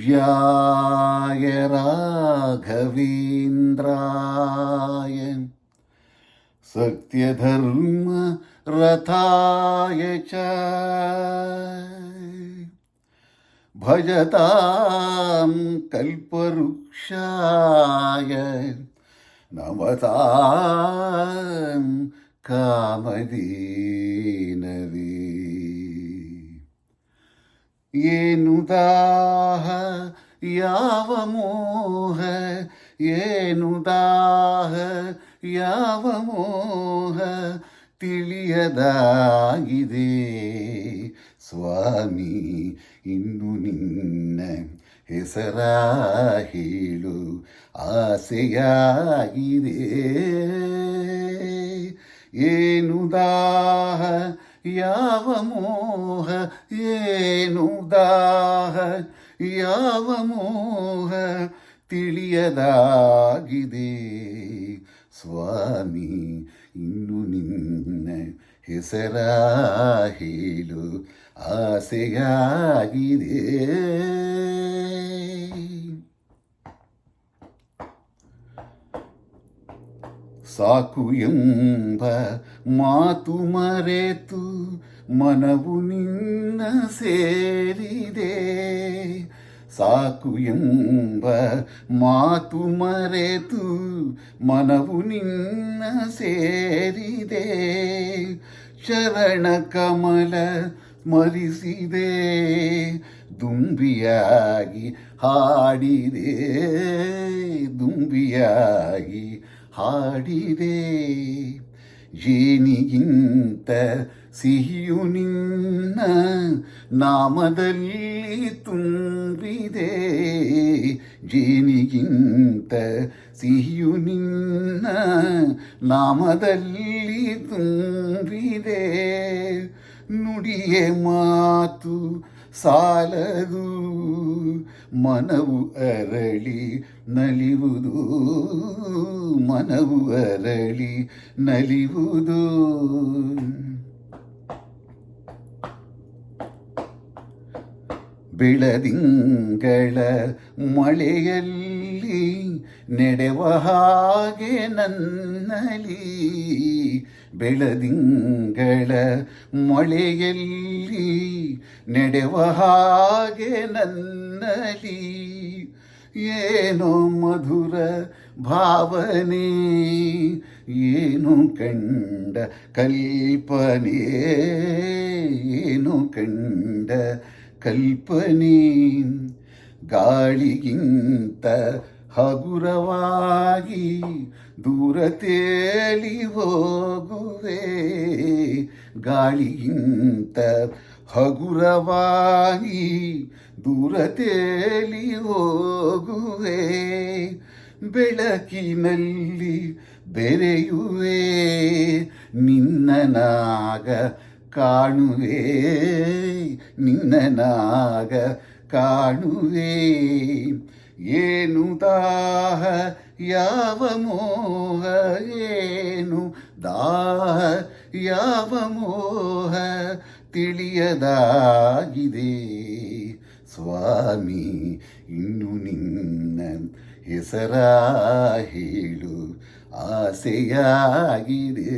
पूज्याय राघवेन्द्राय सत्यधर्मरथाय च भजतां कल्पवृक्षाय नमतां कामधेनवे ಏನುದಾಹ ಯಾವ ಮೋಹ ಏನುದಾಹ ಯಾವ ಮೋಹ ತಿಳಿಯದಾಗಿದೆ ಸ್ವಾಮಿ ಇನ್ನು ನಿನ್ನ ಹೆಸರ ಹೇಳು ಆಸೆಯಾಗಿದೆ ಏನುದಾಹ ಯಾವ ಮೋಹ ಏನುದಾಹ ಯಾವ ಮೋಹ ತಿಳಿಯದಾಗಿದೆ ಸ್ವಾಮಿ ಇನ್ನು ನಿನ್ನ ಹೆಸರ ಹೇಳು ಆಸೆಯಾಗಿದೆ ಸಾಕು ಎಂಬ ಮಾತು ಮರೆತು ಮನವು ನಿನ್ನ ಸೇರಿದೆ ಸಾಕು ಎಂಬ ಮಾತು ಮರೆತು ಮನವು ನಿನ್ನ ಸೇರಿದೆ ಚರಣ ಕಮಲ ಸ್ಮರಿಸಿದೆ ದುಂಬಿಯಾಗಿ ಹಾಡಿದೆ ದುಂಬಿಯಾಗಿ ಹಾಡಿದೆ ಜೇನಿಗಿಂತ ಸಿಹಿಯು ನಿನ್ನ ನಾಮದಲ್ಲಿ ತುಂಬಿದೆ ಜೇನಿಗಿಂತ ಸಿಹಿಯು ನಿನ್ನ ನಾಮದಲ್ಲಿ ತುಂಬಿದೆ ನುಡಿಯೇ ಮಾತು ಸಾಲದು ಮನವು ಅರಳಿ ನಲಿವುದು ಮನವು ಅರಳಿ ನಲಿವುದು ಬೆಳದಿಂಗಳ ಮಳೆಯಲ್ಲಿ ನೆಡೆವ ಹಾಗೆ ನನ್ನಲಿ ಬೆಳದಿಂಗಳ ಮಳೆಯಲ್ಲಿ ನೆಡೆವ ಹಾಗೆ ನನ್ನಲಿ ಏನೋ ಮಧುರ ಭಾವನೆ ಏನು ಕಂಡ ಕಲ್ಪನೆ ಏನು ಕಂಡ ಕಲ್ಪನೆ ಗಾಳಿಗಿಂತ ಹಗುರವಾಗಿ ದೂರ ತೇಲಿ ಹೋಗುವೆ ಗಾಳಿಗಿಂತ ಹಗುರವಾಗಿ ದೂರ ತೇಲಿ ಹೋಗುವೆ ಬೆಳಕಿನಲ್ಲಿ ಬೆರೆಯುವೆ ನಿನ್ನ ನಾಗ ಕಾಣುವೆ ನಿನ್ನ ನಾಗ ಕಾಣುವೆ ಏನು ದಾಹ ಯಾವ ಮೋಹ ಏನು ದಾಹ ಯಾವ ಮೋಹ ತಿಳಿಯದಾಗಿದೆ ಸ್ವಾಮಿ ಇನ್ನು ನಿನ್ನ ಹೆಸರ ಹೇಳು ಆಸೆಯಾಗಿದೆ